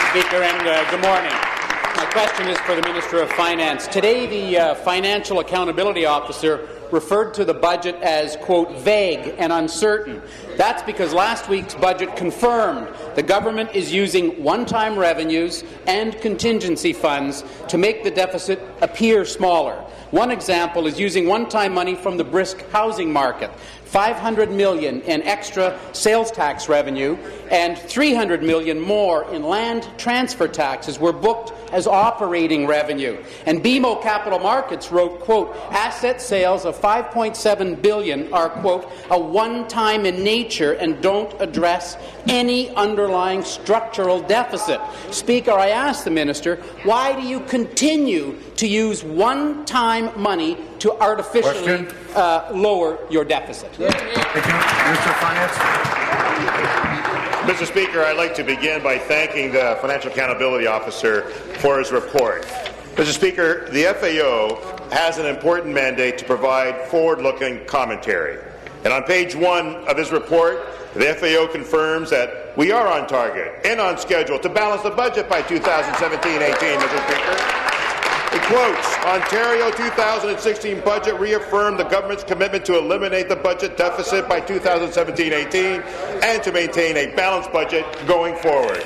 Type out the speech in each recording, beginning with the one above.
Speaker, and good morning. My question is for the Minister of Finance. Today, the Financial Accountability Officer referred to the budget as, quote, vague and uncertain. That's because last week's budget confirmed the government is using one-time revenues and contingency funds to make the deficit appear smaller. One example is using one-time money from the brisk housing market. $500 million in extra sales tax revenue and $300 million more in land transfer taxes were booked as operating revenue. And BMO Capital Markets wrote, quote, asset sales of $5.7 billion are, quote, a one-time in nature and don't address any underlying structural deficit. Speaker, I ask the Minister, why do you continue to use one-time money to artificially lower your deficit? Thank you. Minister of Finance. Mr. Speaker, I'd like to begin by thanking the Financial Accountability Officer for his report. Mr. Speaker, the FAO has an important mandate to provide forward-looking commentary. And on page 1 of his report, the FAO confirms that we are on target and on schedule to balance the budget by 2017-18, Mr. Speaker. It quotes, Ontario 2016 budget reaffirmed the government's commitment to eliminate the budget deficit by 2017-18 and to maintain a balanced budget going forward.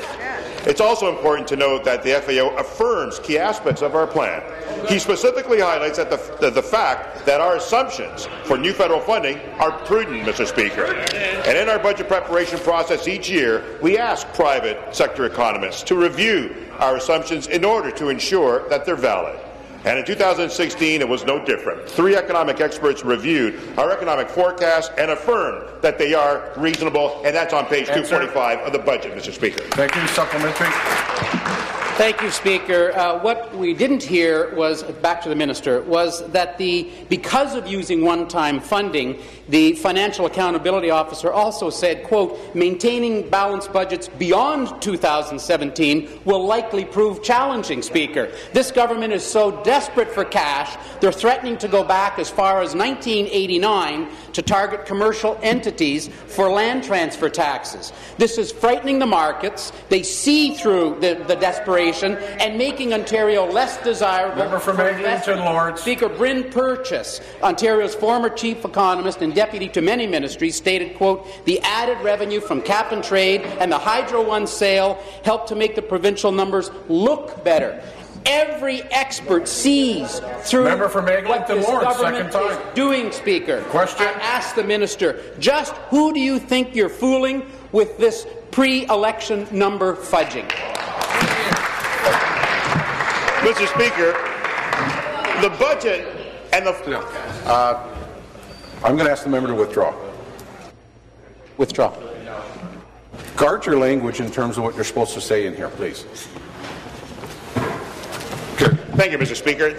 It's also important to note that the FAO affirms key aspects of our plan. He specifically highlights that the fact that our assumptions for new federal funding are prudent, Mr. Speaker. And in our budget preparation process each year, we ask private sector economists to review our assumptions in order to ensure that they're valid. And in 2016, it was no different. 3 economic experts reviewed our economic forecast and affirmed that they are reasonable, and that's on page 245 of the budget, Mr. Speaker. Thank you. Supplementary. Thank you, Speaker. What we didn't hear was, back to the Minister, was that because of using one-time funding, the Financial Accountability Officer also said, quote, maintaining balanced budgets beyond 2017 will likely prove challenging, Speaker. This government is so desperate for cash, they're threatening to go back as far as 1989 to target commercial entities for land transfer taxes. This is frightening the markets. They see through the desperation and making Ontario less desirable. Member from Eglinton Lords. Speaker, Bryn Purchase, Ontario's former chief economist and deputy to many ministries, stated, quote, the added revenue from cap and trade and the Hydro One sale helped to make the provincial numbers look better. Every expert sees through what this government is doing, Speaker. Question. I ask the Minister, just who do you think you're fooling with this pre-election number fudging? Mr. Speaker, the budget and the... I'm going to ask the member to withdraw. Withdraw. Guard your language in terms of what you're supposed to say in here, please. Thank you, Mr. Speaker.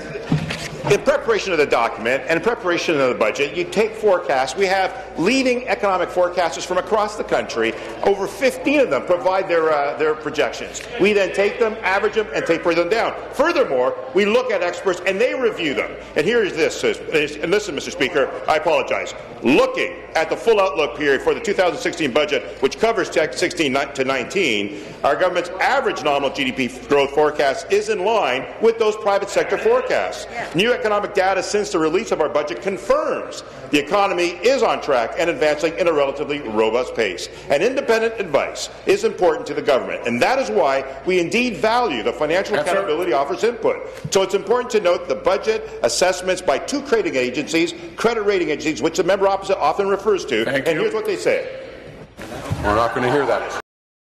In preparation of the document and in preparation of the budget, you take forecasts. We have leading economic forecasters from across the country. Over 15 of them provide their projections. We then take them, average them, and taper them down. Furthermore, we look at experts and they review them. And here is this, and listen, Mr. Speaker, I apologize. Looking at the full outlook period for the 2016 budget, which covers 16 to 19, our government's average nominal GDP growth forecast is in line with those private sector forecasts. New economic data since the release of our budget confirms the economy is on track and advancing in a relatively robust pace. And independent advice is important to the government, and that is why we indeed value the Financial Accountability Officer's input. So it's important to note the budget assessments by 2 credit rating agencies, which the member opposite often refers to, and here's what they say. We're not going to hear that.